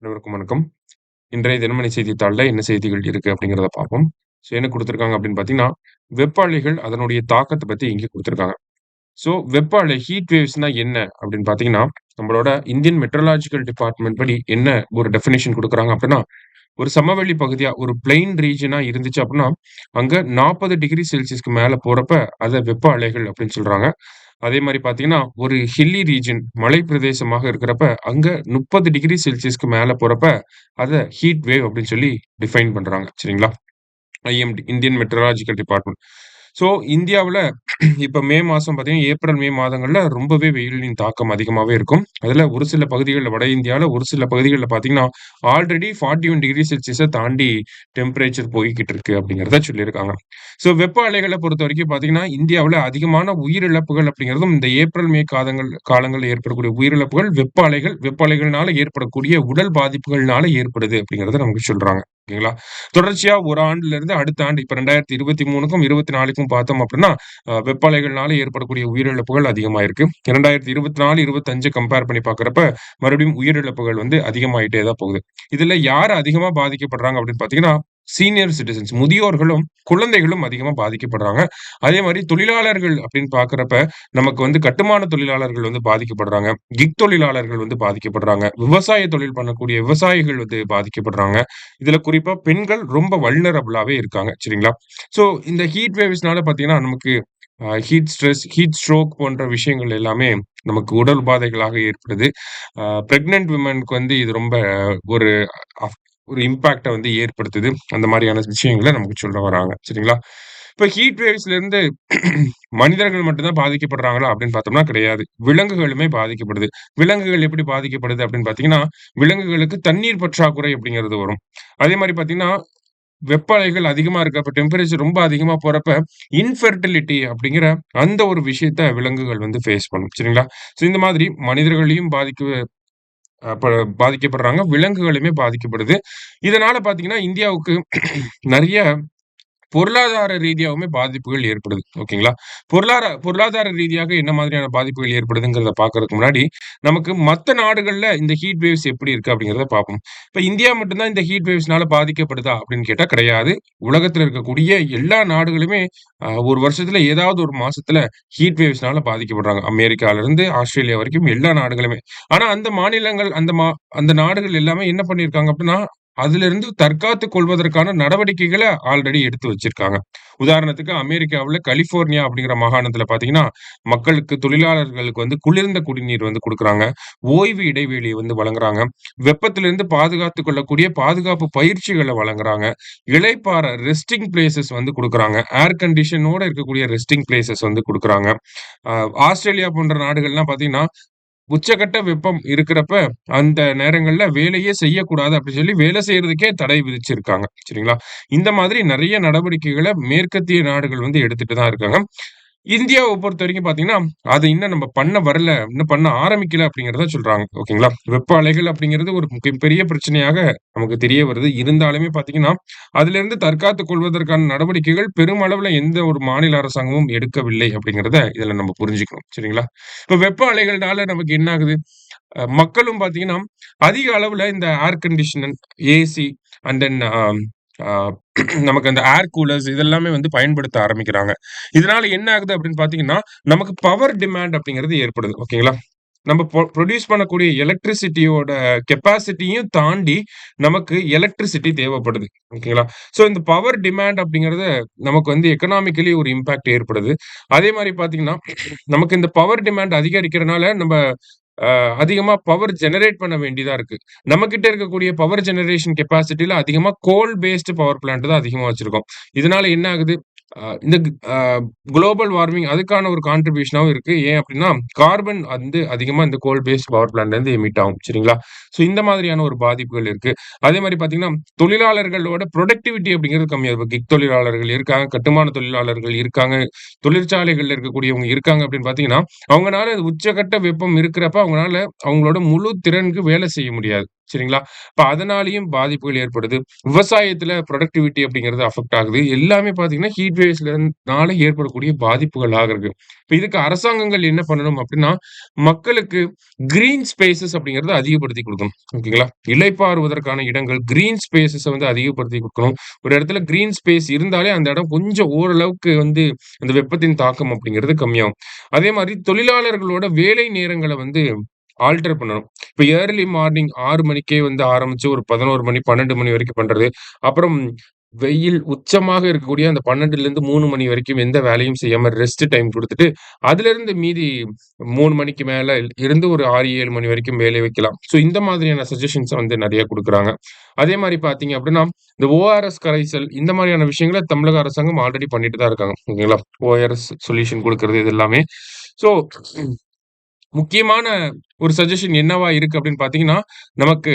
அனைவருக்கும் வணக்கம். இன்றைய தினமணி செய்தித்தாள்ல என்ன செய்திகள் இருக்கு அப்படிங்கிறத பார்ப்போம். என்ன குடுத்திருக்காங்க அப்படின்னு பார்த்தீங்கன்னா, வெப்ப அலைகள் அதனுடைய தாக்கத்த பத்தி இங்க குடுத்திருக்காங்க. வெப்ப அலை ஹீட் வேவ்ஸ்னா என்ன அப்படின்னு பார்த்தீங்கன்னா, நம்மளோட இந்தியன் மெட்ரோலாஜிக்கல் டிபார்ட்மெண்ட் படி என்ன ஒரு டெஃபினிஷன் குடுக்குறாங்க அப்படின்னா, ஒரு சமவெளி பகுதியா, ஒரு பிளெயின் ரீஜியனா இருந்துச்சு அப்படின்னா, அங்க 40 டிகிரி செல்சியஸ்க்கு மேல போறப்ப, அத வெப்ப அலைகள் அப்படின்னு சொல்றாங்க. அதே மாரி பார்த்தீங்கன்னா, ஒரு ஹில்லி ரீஜியன் மலை பிரதேசமாக இருக்கிறப்ப, அங்க 30 டிகிரி செல்சியஸ்க்கு மேல போறப்ப, அத ஹீட் வேவ் அப்படின்னு சொல்லி டிஃபைன் பண்றாங்க. சரிங்களா? IMD Indian meteorological department. இந்தியாவுல இப்ப மே மாசம் பார்த்தீங்கன்னா, ஏப்ரல், மே மாதங்கள்ல ரொம்பவே வெயிலின் தாக்கம் அதிகமாவே இருக்கும். அதுல ஒரு சில பகுதிகள்ல வட இந்தியால ஒரு சில பகுதிகள்ல பார்த்தீங்கன்னா, ஆல்ரெடி 41 டிகிரி செல்சியஸ தாண்டி டெம்பரேச்சர் போய்க்கிட்டு இருக்கு அப்படிங்கிறத சொல்லியிருக்காங்க. வெப்ப அலைகள பொறுத்தவரைக்கும் பார்த்தீங்கன்னா, இந்தியாவுல அதிகமான உயிரிழப்புகள் அப்படிங்கிறதும் இந்த ஏப்ரல், மே காலங்கள்ல ஏற்படக்கூடிய உயிரிழப்புகள் வெப்ப அலைகள்னால ஏற்படக்கூடிய உடல் பாதிப்புகள்னால ஏற்படுது அப்படிங்கிறத நமக்கு சொல்றாங்க. ஓகேங்களா? தொடர்ச்சியா ஒரு ஆண்டுல இருந்து அடுத்த ஆண்டு இப்ப 2023க்கும் 24க்கும் பார்த்தோம் அப்படின்னா, வெப்ப அலைகள்னால ஏற்படக்கூடிய உயிரிழப்புகள் அதிகமாயிருக்கு. 2024, 25 கம்பேர் பண்ணி பார்க்கிறப்ப, மறுபடியும் உயிரிழப்புகள் வந்து அதிகமாயிட்டே தான் போகுது. இதுல யார் அதிகமா பாதிக்கப்படுறாங்க அப்படின்னு பார்த்தீங்கன்னா, சீனியர் சிட்டிசன்ஸ் முதியோர்களும், குழந்தைகளும் அதிகமா பாதிக்கப்படுறாங்க. அதே மாரி தொழிலாளர்கள் அப்படின்னு பார்க்கிறப்ப, நமக்கு வந்து கட்டுமான தொழிலாளர்கள் வந்து பாதிக்கப்படுறாங்க. கிக் தொழிலாளர்கள் வந்து பாதிக்கப்படுறாங்க. விவசாய தொழில் பண்ணக்கூடிய விவசாயிகள் வந்து பாதிக்கப்படுறாங்க. இதுல குறிப்பா பெண்கள் ரொம்ப வல்னரபிளாவே இருக்காங்க. சரிங்களா? ஸோ இந்த ஹீட் வேவ்ஸ்னால பார்த்தீங்கன்னா, நமக்கு ஹீட் ஸ்ட்ரெஸ், ஹீட் ஸ்ட்ரோக் போன்ற விஷயங்கள் எல்லாமே நமக்கு உடல் உபாதைகளாக ஏற்படுது. பிரெக்னன்ட் விமனுக்கு வந்து இது ரொம்ப ஒரு அஃப் ஒரு இம்பாக்ட்ட வந்து ஏற்படுத்துது. அந்த மாரியான விஷயங்கள நமக்கு சொல்ல வராங்க. சரிங்களா? இப்ப ஹீட் வேவ்ஸ்ல இருந்து மனிதர்கள் மட்டும் தான் பாதிக்கப்படுறாங்களா அப்படின்னு பார்த்தோம்னா கிடையாது. விலங்குகளுமே பாதிக்கப்படுது. விலங்குகள் எப்படி பாதிக்கப்படுது அப்படின்னு பார்த்தீங்கன்னா, விலங்குகளுக்கு தண்ணீர் பற்றாக்குறை அப்படிங்கிறது வரும். அதே மாரி பார்த்தீங்கன்னா, வெப்ப அலைகள் அதிகமா இருக்கப்ப டெம்பரேச்சர் ரொம்ப அதிகமா போறப்ப, இன்ஃபெர்டிலிட்டி அப்படிங்கிற அந்த ஒரு விஷயத்த விலங்குகள் வந்து ஃபேஸ் பண்ணும். சரிங்களா? இந்த மாதிரி மனிதர்களையும் அ ப பாதிக்கப்படுறாங்க. விலங்குகளுமே பாதிக்கப்படுது. இதனால பார்த்தீங்கன்னா, இந்தியாவுக்கு நெறைய பொருளாதார ரீதியாவுமே பாதிப்புகள் ஏற்படுது. ஓகேங்களா? பொருளாதார ரீதியாக என்ன மாதிரியான பாதிப்புகள் ஏற்படுதுங்கிறத பார்க்கறதுக்கு முன்னாடி, நமக்கு மத்த நாடுகள்ல இந்த ஹீட் வேவ்ஸ் எப்படி இருக்கு அப்படிங்கிறத பார்ப்போம். இப்ப இந்தியா மட்டும் தான் இந்த ஹீட் வேவ்ஸ்னால பாதிக்கப்படுதா அப்படின்னு கேட்டா கிடையாது. உலகத்துல இருக்கக்கூடிய எல்லா நாடுகளுமே ஒரு வருஷத்துல ஏதாவது ஒரு மாசத்துல ஹீட் வேவ்ஸ்னால பாதிக்கப்படுறாங்க. அமெரிக்காலருந்து ஆஸ்திரேலியா வரைக்கும் எல்லா நாடுகளுமே. ஆனா அந்த மாநிலங்கள் அந்த நாடுகள் எல்லாமே என்ன பண்ணியிருக்காங்க அப்படின்னா, அதிலிருந்து தற்காத்துக் கொள்வதற்கான நடவடிக்கைகள ஆல்ரெடி எடுத்து வச்சிருக்காங்க. உதாரணத்துக்கு அமெரிக்காவுல கலிஃபோர்னியா அப்படிங்கிற மாகாணத்துல பார்த்தீங்கன்னா, மக்களுக்கு தொழிலாளர்களுக்கு வந்து குளிர்ந்த குடிநீர் வந்து குடுக்குறாங்க. ஓய்வு இடைவெளிய வந்து வழங்குறாங்க. வெப்பத்திலிருந்து பாதுகாத்துக் கொள்ளக்கூடிய பாதுகாப்பு பயிற்சிகள வழங்குறாங்க. இளைப்பாற ரெஸ்டிங் பிளேஸஸ் வந்து குடுக்குறாங்க. ஏர் கண்டிஷனோட இருக்கக்கூடிய ரெஸ்டிங் பிளேஸஸ் வந்து குடுக்குறாங்க. அ ஆஸ்திரேலியா போன்ற நாடுகள்லாம் பார்த்தீங்கன்னா, உச்சகட்ட வெப்பம் இருக்கிறப்ப, அந்த நேரங்கள்ல வேலையே செய்யக்கூடாது அப்டி சொல்லி வேலை செய்றதுக்கே தடை விதிச்சிருக்காங்க. சரிங்களா? இந்த மாதிரி நெறைய நடவடிக்கைகள மேற்கத்திய நாடுகள் வந்து எடுத்துட்டு தான் இருக்காங்க. இந்தியாவ பொறுத்தவரைக்கும் பார்த்தீங்கன்னா, அது இன்னும் நம்ம பண்ண வரல, இன்னும் பண்ண ஆரம்பிக்கல அப்டிங்கிறத சொல்றாங்க. ஓகேங்களா? வெப்ப அலைகள் அப்டிங்கிறது ஒரு பெரிய பிரச்சனையாக நமக்கு தெரிய வருது. இருந்தாலுமே பார்த்தீங்கன்னா, அதிலிருந்து தற்காத்துக் கொள்வதற்கான நடவடிக்கைகள் பெருமளவுல எந்த ஒரு மாநில அரசாங்கமும் எடுக்கவில்லை அப்டிங்கிறத இதுல நம்ம புரிஞ்சுக்கணும். சரிங்களா? இப்ப வெப்ப அலைகள்னால நமக்கு என்ன ஆகுது? மக்களும் பார்த்தீங்கன்னா, அதிக அளவுல இந்த air conditioner, AC and then uh நமக்கு அந்த ஏர் கூலர்ஸ் இதெல்லாமே வந்து பயன்படுத்த ஆரம்பிக்கிறாங்க. இதனால என்ன ஆகுது அப்படின்னு பார்த்தீங்கன்னா, நமக்கு பவர் டிமாண்ட் அப்படிங்கிறது ஏற்படுது. ஓகேங்களா? நம்ம புரொடியூஸ் பண்ணக்கூடிய எலக்ட்ரிசிட்டியோட கெப்பாசிட்டியும் தாண்டி நமக்கு எலக்ட்ரிசிட்டி தேவைப்படுது. ஓகேங்களா? இந்த பவர் டிமாண்ட் அப்படிங்கிறது நமக்கு வந்து எக்கனாமிக்கலி ஒரு இம்பாக்ட் ஏற்படுது. அதே மாரி பார்த்தீங்கன்னா, நமக்கு இந்த பவர் டிமாண்ட் அதிகரிக்கிறனால நம்ப அதிகமா பவர் ஜெனரேட் பண்ண வேண்டியதா இருக்கு. நம்மகிட்ட இருக்கக்கூடிய பவர் ஜெனரேஷன் கெப்பாசிட்டில அதிகமா கோல் பேஸ்ட் பவர் பிளான்ட் தான் அதிகமா வச்சிருக்கோம். இதனால என்ன ஆகுது? இந்த அ குளோபல் வார்மிங் அதுக்கான ஒரு கான்ட்ரிபியூஷனாவும் இருக்கு. ஏன் அப்டின்னா, கார்பன் வந்து அதிகமா இந்த கோல் பேஸ்ட் பவர் பிளான்ட்லேருந்து எமிட் ஆகும். சரிங்களா? இந்த மாதிரியான ஒரு பாதிப்புகள் இருக்கு. அதே மாரி பார்த்தீங்கன்னா, தொழிலாளர்களோட புரொடக்டிவிட்டி அப்படிங்கிறது கம்மியா இருக்கு. கிக் தொழிலாளர்கள் இருக்காங்க, கட்டுமான தொழிலாளர்கள் இருக்காங்க, தொழிற்சாலைகள்ல இருக்கக்கூடியவங்க இருக்காங்க அப்படின்னு பார்த்தீங்கன்னா, அவங்கனால உச்சகட்ட வெப்பம் இருக்கிறப்ப, அவங்களால அவங்களோட முழு திறனுக்கு வேலை செய்ய முடியாது. சரிங்களா? இப்ப அதனாலயும் பாதிப்புகள் ஏற்படுது. விவசாயத்துல புரொடக்டிவிட்டி அப்படிங்கிறது அஃபெக்ட் ஆகுது. எல்லாமே பார்த்தீங்கன்னா, ஹீட் வேவ்ஸ்லனால ஏற்படக்கூடிய பாதிப்புகளாக இருக்கு. இப்ப இதுக்கு அரசாங்கங்கள் என்ன பண்ணணும் அப்படின்னா, மக்களுக்கு கிரீன் ஸ்பேஸஸ் அப்படிங்கிறத அதிகப்படுத்தி குடுக்கணும். ஓகேங்களா? இளைப்பாறுவதற்கான இடங்கள், கிரீன் ஸ்பேஸஸ வந்து அதிகப்படுத்தி குடுக்கணும். ஒரு இடத்துல கிரீன் ஸ்பேஸ் இருந்தாலே, அந்த இடம் கொஞ்சம் ஓரளவுக்கு வந்து அந்த வெப்பத்தின் தாக்கம் அப்படிங்கிறது கம்மியாகும். அதே மாரி தொழிலாளர்களோட வேலை நேரங்கள வந்து ஆல்டர் பண்ணணும். இப்ப ஏர்லி மார்னிங் 6 மணிக்கே வந்து ஆரம்பிச்சு ஒரு 11 மணி, 12 மணி வரைக்கும் பண்றது. அப்புறம் வெயில் உச்சமாக இருக்கக்கூடிய அந்த 12லிருந்து 3 மணி வரைக்கும் எந்த வேலையும் செய்யாம ரெஸ்ட் டைம் குடுத்துட்டு, அதிலிருந்து மீதி 3 மணிக்கு மேல இருந்து ஒரு 6, 7 மணி வரைக்கும் வேலை வைக்கலாம். ஸோ இந்த மாதிரியான சஜஷன்ஸ வந்து நெறைய குடுக்குறாங்க. அதே மாரி பார்த்தீங்க அப்படின்னா, இந்த ஓஆர்எஸ் கரைசல் இந்த மாரியான விஷயங்கள தமிழக அரசாங்கம் ஆல்ரெடி பண்ணிட்டு தான் இருக்காங்க. ஓகேங்களா? ஓஆர்எஸ் சொல்யூஷன் குடுக்குறது இது எல்லாமே. ஸோ முக்கியமான ஒரு சஜஷன் என்னவா இருக்கு அப்படின்னு பார்த்தீங்கன்னா, நமக்கு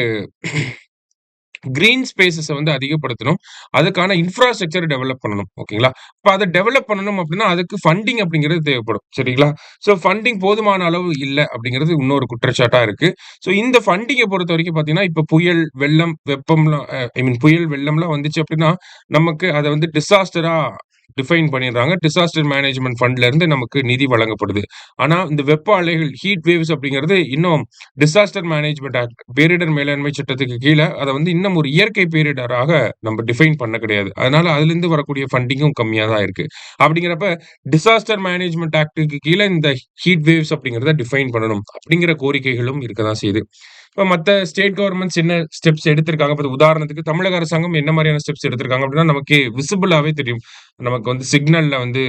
கிரீன் ஸ்பேஸஸ வந்து அதிகப்படுத்தணும். அதுக்கான இன்ஃப்ராஸ்ட்ரக்சர் டெவலப் பண்ணணும். ஓகேங்களா? இப்ப அத டெவலப் பண்ணணும் அப்படின்னா, அதுக்கு ஃபண்டிங் அப்படிங்கிறது தேவைப்படும். சரிங்களா? ஸோ ஃபண்டிங் போதுமான அளவு இல்ல அப்படிங்கிறது இன்னொரு குற்றச்சாட்டா இருக்கு. ஸோ இந்த ஃபண்டிங்க பொறுத்தவரைக்கும் பார்த்தீங்கன்னா, இப்ப புயல், வெள்ளம், வெப்பம்லாம் ஐ மீன் புயல், வெள்ளம்லாம் வந்துச்சு அப்படின்னா, நமக்கு அத வந்து டிசாஸ்டரா டிஃபைன் பண்ணிடுறாங்க. டிசாஸ்டர் மேனேஜ்மென்ட் ஃபண்ட்ல இருந்து நமக்கு நிதி வழங்கப்படுது. ஆனா, இந்த வெப்ப அலைகள், ஹீட் வேவ்ஸ் அப்படிங்கிறது இன்னும் டிசாஸ்டர் மேனேஜ்மென்ட் ஆக்ட், பேரிடர் மேலாண்மை சட்டத்துக்கு கீழ அத வந்து இன்னும் ஒரு இயற்கை பேரிடராக நம்ம டிஃபைன் பண்ண கிடையாது. அதனால அதிலிருந்து வரக்கூடிய ஃபண்டிங்கும் கம்மியா தான் இருக்கு. அப்படிங்கிறப்ப டிசாஸ்டர் மேனேஜ்மென்ட் ஆக்ட்க்கு கீழ இந்த ஹீட் வேவ்ஸ் அப்படிங்கிறத டிஃபைன் பண்ணணும். அப்படிங்கிற கோரிக்கைகளும் இருக்க தான் செய்யுது. இப்ப மத்த ஸ்டேட் கவர்ன்மெண்ட்ஸ் என்ன ஸ்டெப்ஸ் எடுத்திருக்காங்க. இப்ப உதாரணத்துக்கு தமிழக அரசாங்கம் என்ன மாரியான ஸ்டெப்ஸ் எடுத்திருக்காங்க அப்படின்னா, நமக்கு விசிபிளாவே தெரியும். நமக்கு வந்து சிக்னல்ல வந்து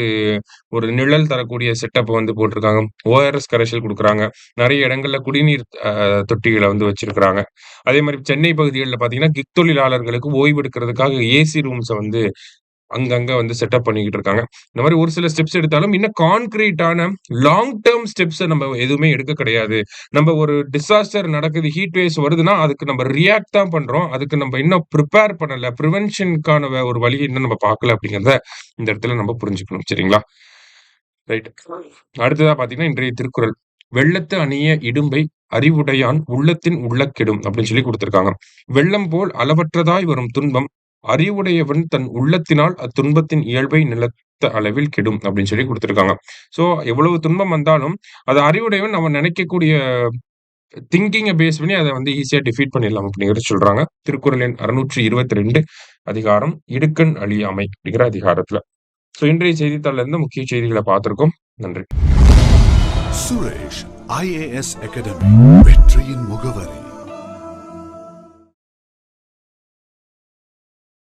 ஒரு நிழல் தரக்கூடிய செட்டப் வந்து போட்டிருக்காங்க. ஓஆர்எஸ் கரைசல் குடுக்குறாங்க. நெறைய இடங்கள்ல குடிநீர் தொட்டிகள வந்து வச்சிருக்கிறாங்க. அதே மாரி சென்னை பகுதிகள்ல பார்த்தீங்கன்னா, கிக் தொழிலாளர்களுக்கு ஓய்வு எடுக்கிறதுக்காக ஏசி ரூம்ஸ வந்து அங்கங்க வந்து செட்டப் பண்ணிக்கிட்டு இருக்காங்க. இந்த மாரி ஒரு சில ஸ்டெப்ஸ் எடுத்தாலும், இன்னும் கான்கிரீட்டான லாங் டெர்ம் ஸ்டெப்ஸ நம்ம எதுவுமே எடுக்க கிடையாது. நம்ம ஒரு டிசாஸ்டர் நடக்குது, ஹீட் வேவ்ஸ் வருதுன்னா, அதுக்கு நம்ம ரியாக்ட் தான் பண்றோம். அதுக்கு நம்ம இன்னும் பிரிப்பேர் பண்ணல. பிரிவென்ஷன்க்கான ஒரு வழி இன்னும் நம்ம பார்க்கல அப்படிங்கிறத இந்த இடத்துல நம்ம புரிஞ்சுக்கணும். சரிங்களா? ரைட். அடுத்ததா பார்த்தீங்கன்னா, இன்றைய திருக்குறள். "வெள்ளத்து அணிய இடும்பை அறிவுடையான் உள்ளத்தின் உள்ளக்கெடும்" அப்படின்னு சொல்லி குடுத்திருக்காங்க. "வெள்ளம் போல் அளவற்றதாய் வரும் துன்பம் அறிவுடையவன் தன் உள்ளத்தினால் அத்துன்பத்தின் இயல்பை நிலத்த அளவில் கெடும்" அப்படின்னு சொல்லி குடுத்திருக்காங்க. ஸோ எவ்வளவு துன்பம் வந்தாலும், அத அறிவுடையவன் அவன் நினைக்கக்கூடிய திங்கிங்க பேஸ் பண்ணி அத வந்து ஈஸியா டிஃபீட் பண்ணிடலாம் அப்படிங்கிறத சொல்றாங்க. திருக்குறள் எண் 622 அதிகாரம் "இடுக்கண் அழியாமை" அப்படிங்கிற அதிகாரத்துல. ஸோ இன்றைய செய்தித்தாள்ல இருந்து முக்கிய செய்திகள பார்த்திருக்கோம். நன்றி. சுரேஷ் IAS அகாடமி வெற்றியின்